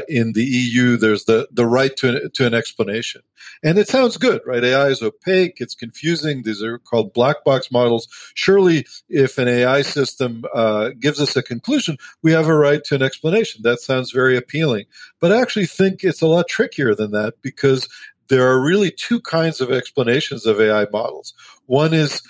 in the EU, there's the right to an explanation. And it sounds good, right? AI is opaque, it's confusing. These are called black box models. Surely, if an AI system gives us a conclusion, we have a right to an explanation. That sounds very appealing. But I actually think it's a lot trickier than that, because there are really two kinds of explanations of AI models. One is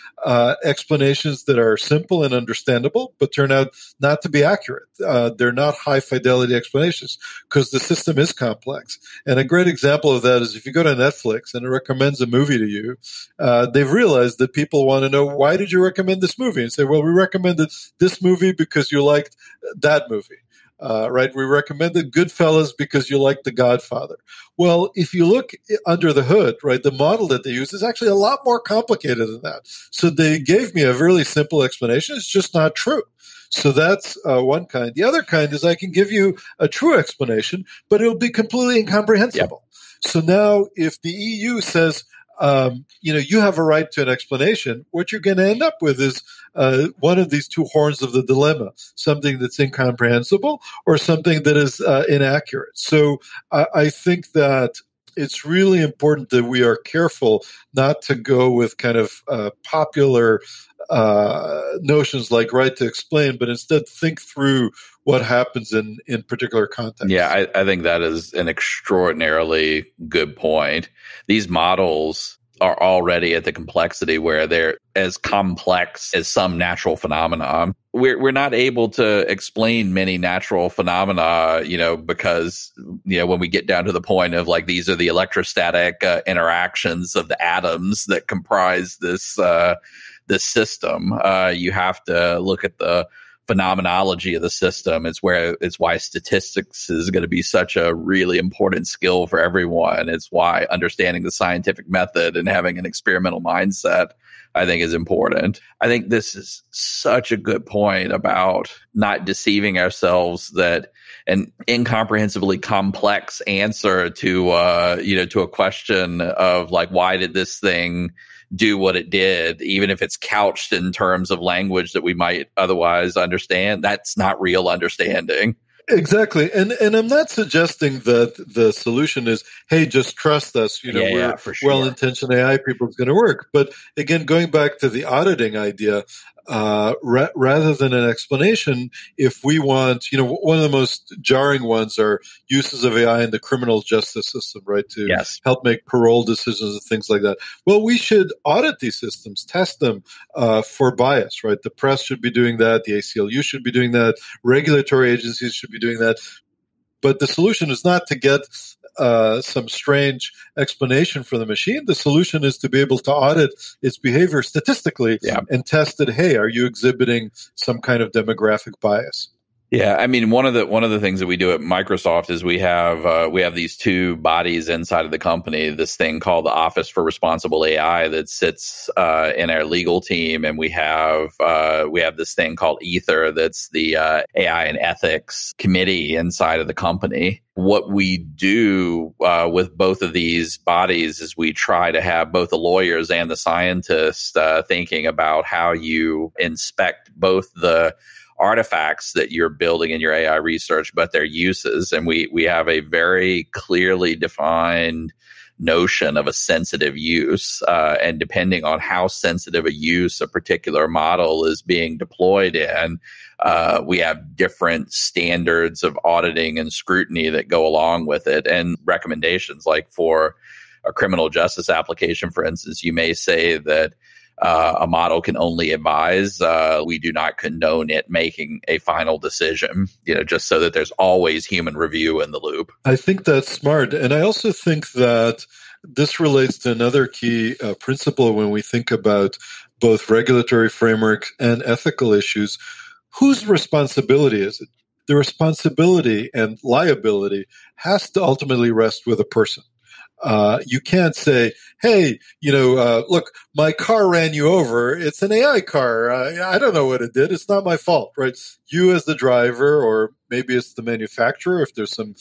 explanations that are simple and understandable, but turn out not to be accurate. They're not high fidelity explanations because the system is complex. And a great example of that is if you go to Netflix and it recommends a movie to you, they've realized that people want to know, why did you recommend this movie? And say, well, we recommended this movie because you liked that movie. Right? We recommended Goodfellas because you like The Godfather. Well, if you look under the hood, right, the model that they use is actually a lot more complicated than that. So they gave me a really simple explanation. It's just not true. So that's one kind. The other kind is I can give you a true explanation, but it'll be completely incomprehensible. Yep. So now if the EU says, you have a right to an explanation, what you're going to end up with is one of these two horns of the dilemma, something that's incomprehensible or something that is inaccurate. So I think that it's really important that we are careful not to go with kind of popular notions like right to explain, but instead think through what happens in particular contexts. Yeah, I think that is an extraordinarily good point. These models are already at the complexity where they're as complex as some natural phenomenon. We're not able to explain many natural phenomena, because, when we get down to the point of like, these are the electrostatic interactions of the atoms that comprise this system. You have to look at the phenomenology of the system. It's why statistics is going to be such a really important skill for everyone. It's why understanding the scientific method and having an experimental mindset, I think, is important. I think this is such a good point about not deceiving ourselves that an incomprehensibly complex answer to a question of like, why did this thing do what it did, even if it's couched in terms of language that we might otherwise understand, that's not real understanding. Exactly. And I'm not suggesting that the solution is, hey, just trust us, we're for sure. well-intentioned AI people is going to work. But again, going back to the auditing idea, rather than an explanation, if we want, one of the most jarring ones are uses of AI in the criminal justice system, right? To help make parole decisions and things like that. Well, we should audit these systems, test them for bias, right? The press should be doing that. The ACLU should be doing that. Regulatory agencies should be doing that. But the solution is not to get some strange explanation for the machine. The solution is to be able to audit its behavior statistically and test it. Hey, are you exhibiting some kind of demographic bias? Yeah, I mean, one of the things that we do at Microsoft is we have these two bodies inside of the company. This thing called the Office for Responsible AI that sits in our legal team, and we have this thing called Ether that's the AI and ethics committee inside of the company. What we do with both of these bodies is we try to have both the lawyers and the scientists thinking about how you inspect both the artifacts that you're building in your AI research, but their uses. And we have a very clearly defined notion of a sensitive use. And depending on how sensitive a use a particular model is being deployed in, we have different standards of auditing and scrutiny that go along with it, and recommendations. Like for a criminal justice application, for instance, you may say that a model can only advise. We do not condone it making a final decision, just so that there's always human review in the loop. I think that's smart. And I also think that this relates to another key principle when we think about both regulatory frameworks and ethical issues. Whose responsibility is it? The responsibility and liability has to ultimately rest with a person. You can't say, hey, look, my car ran you over. It's an AI car. I don't know what it did. It's not my fault, right? You as the driver, or maybe it's the manufacturer if there's some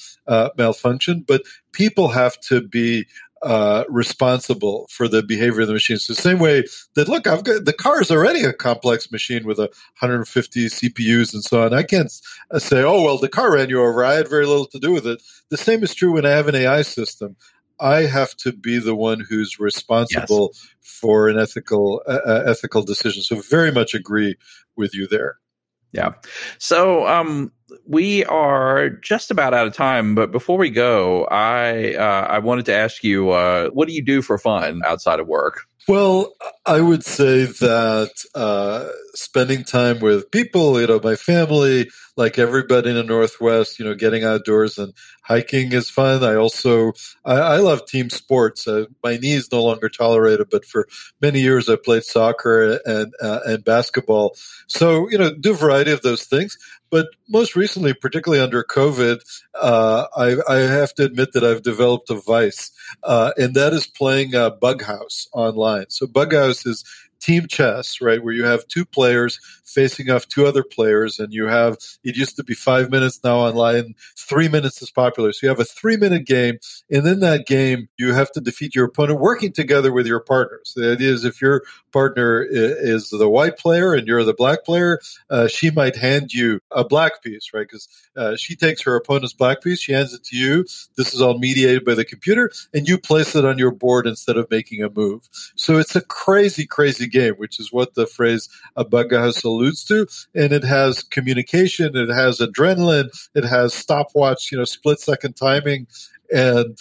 malfunction, but people have to be responsible for the behavior of the machine. So the same way that, look, the car is already a complex machine with 150 CPUs and so on. I can't say, oh, well, the car ran you over. I had very little to do with it. The same is true when I have an AI system. I have to be the one who's responsible for an ethical decision. So very much agree with you there. Yeah. So we are just about out of time, but before we go, I wanted to ask you, what do you do for fun outside of work? Well, I would say that spending time with people, my family, like everybody in the Northwest, getting outdoors and hiking is fun. I also, I love team sports. My knees no longer tolerate it, but for many years I played soccer and basketball. So, do a variety of those things. But most recently, particularly under COVID, I have to admit that I've developed a vice, and that is playing Bug House online. So Bug House is team chess, right, where you have two players facing off two other players, and you have, it used to be 5 minutes, now online 3 minutes is popular. So you have a 3-minute game, and in that game, you have to defeat your opponent working together with your partners. The idea is if your partner is the white player and you're the black player, she might hand you a black piece, right? Because she takes her opponent's black piece, she hands it to you. This is all mediated by the computer, and you place it on your board instead of making a move. So it's a crazy, crazy game, which is what the phrase Abagahas alludes to. And it has communication, it has adrenaline, it has stopwatch, split-second timing. And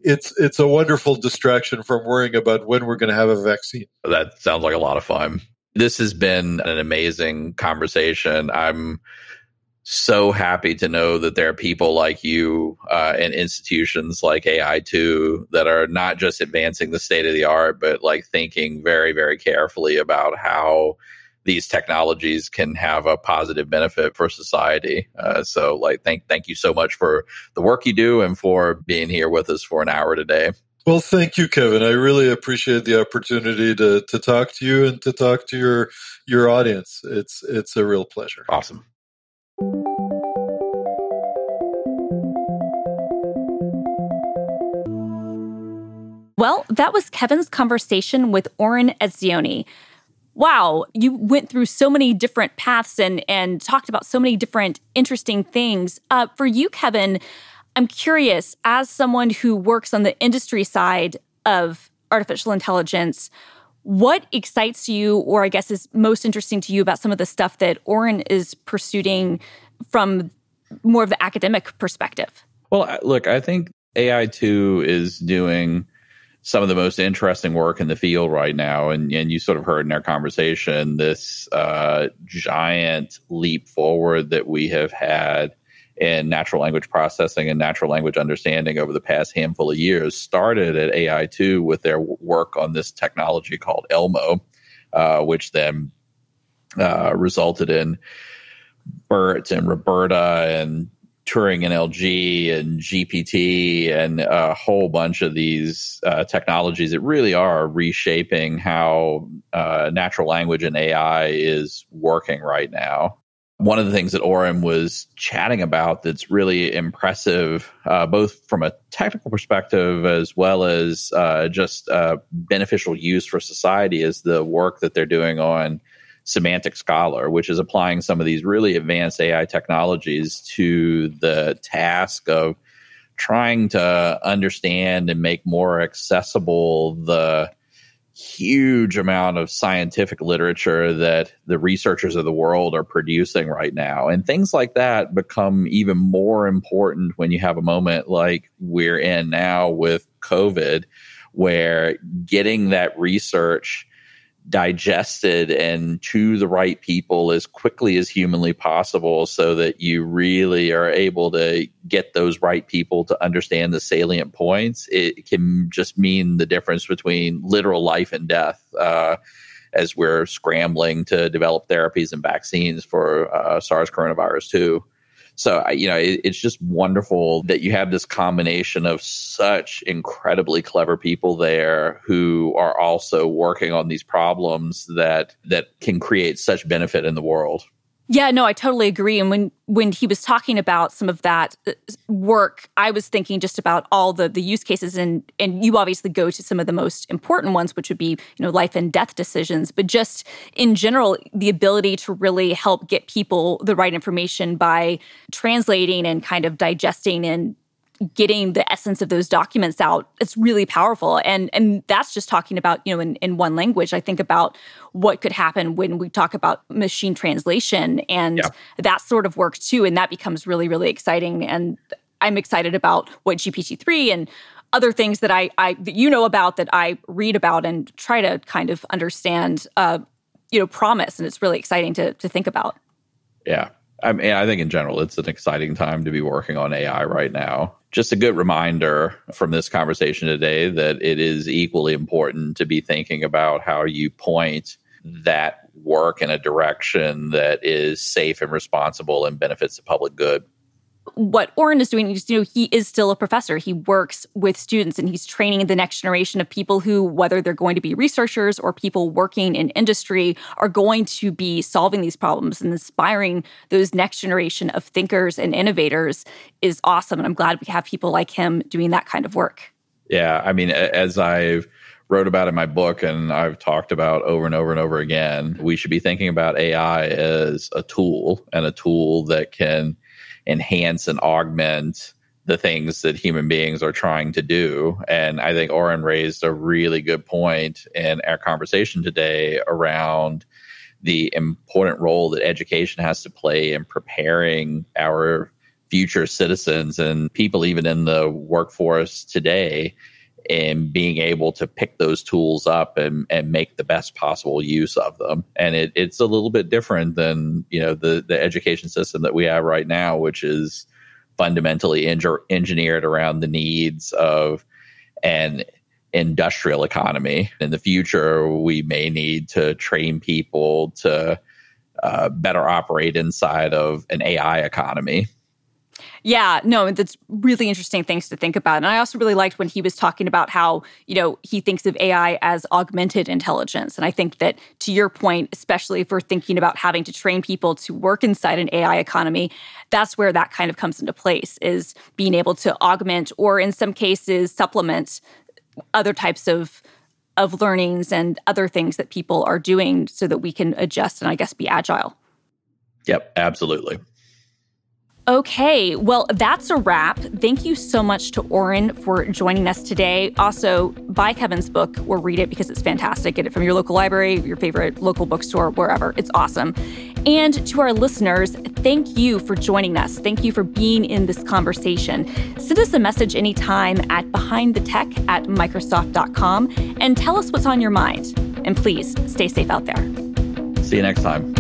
it's a wonderful distraction from worrying about when we're going to have a vaccine. That sounds like a lot of fun. This has been an amazing conversation. I'm so happy to know that there are people like you and institutions like AI2 that are not just advancing the state of the art, but like thinking very, very carefully about how these technologies can have a positive benefit for society. So thank you so much for the work you do and for being here with us for an hour today. Well, thank you, Kevin. I really appreciate the opportunity to talk to you and to talk to your audience. It's a real pleasure. Awesome. Well, that was Kevin's conversation with Oren Etzioni. Wow, you went through so many different paths and talked about so many different interesting things. For you, Kevin, I'm curious, as someone who works on the industry side of artificial intelligence, what excites you, or I guess is most interesting to you about some of the stuff that Oren is pursuing from more of the academic perspective? Well, look, I think AI2 is doing some of the most interesting work in the field right now. And you sort of heard in our conversation, this giant leap forward that we have had in natural language processing and natural language understanding over the past handful of years started at AI2 with their work on this technology called Elmo, which then resulted in BERT and Roberta and Turing NLG and GPT and a whole bunch of these technologies that really are reshaping how natural language and AI is working right now. One of the things that Oren was chatting about that's really impressive, both from a technical perspective as well as just beneficial use for society, is the work that they're doing on Semantic Scholar, which is applying some of these really advanced AI technologies to the task of trying to understand and make more accessible the huge amount of scientific literature that the researchers of the world are producing right now. And things like that become even more important when you have a moment like we're in now with COVID, where getting that research digested and to the right people as quickly as humanly possible so that you really are able to get those right people to understand the salient points, it can just mean the difference between literal life and death as we're scrambling to develop therapies and vaccines for SARS coronavirus 2. So, it's just wonderful that you have this combination of such incredibly clever people there who are also working on these problems that can create such benefit in the world. Yeah, no, I totally agree. And when he was talking about some of that work, I was thinking just about all the use cases, and you obviously go to some of the most important ones, which would be, life and death decisions. But just in general, the ability to really help get people the right information by translating and kind of digesting and getting the essence of those documents out, it's really powerful. And that's just talking about, in one language. I think about what could happen when we talk about machine translation and that sort of work too. And that becomes really, really exciting. And I'm excited about what GPT-3 and other things that I that about, that I read about and try to kind of understand, promise. And it's really exciting to think about. Yeah. I mean, I think in general, it's an exciting time to be working on AI right now. Just a good reminder from this conversation today that it is equally important to be thinking about how you point that work in a direction that is safe and responsible and benefits the public good. what Oren is doing is, he is still a professor. He works with students and he's training the next generation of people who, whether they're going to be researchers or people working in industry, are going to be solving these problems and inspiring those next generation of thinkers and innovators is awesome. And I'm glad we have people like him doing that kind of work. Yeah, I mean, as I've wrote about in my book and I've talked about over and over and over again, we should be thinking about AI as a tool, and a tool that can enhance and augment the things that human beings are trying to do. And I think Oren raised a really good point in our conversation today around the important role that education has to play in preparing our future citizens and people even in the workforce today, and being able to pick those tools up and make the best possible use of them. And it's a little bit different than, the education system that we have right now, which is fundamentally engineered around the needs of an industrial economy. In the future, we may need to train people to better operate inside of an AI economy. Yeah, no, that's really interesting things to think about. And I also really liked when he was talking about how, he thinks of AI as augmented intelligence. And I think that, to your point, especially if we're thinking about having to train people to work inside an AI economy, that's where that kind of comes into place, is being able to augment or in some cases supplement other types of learnings and other things that people are doing so that we can adjust and I guess be agile. Yep, absolutely. Okay, well, that's a wrap. Thank you so much to Oren for joining us today. Also, buy Kevin's book or read it because it's fantastic. Get it from your local library, your favorite local bookstore, wherever. It's awesome. And to our listeners, thank you for joining us. Thank you for being in this conversation. Send us a message anytime at behindthetech@microsoft.com and tell us what's on your mind. And please, stay safe out there. See you next time.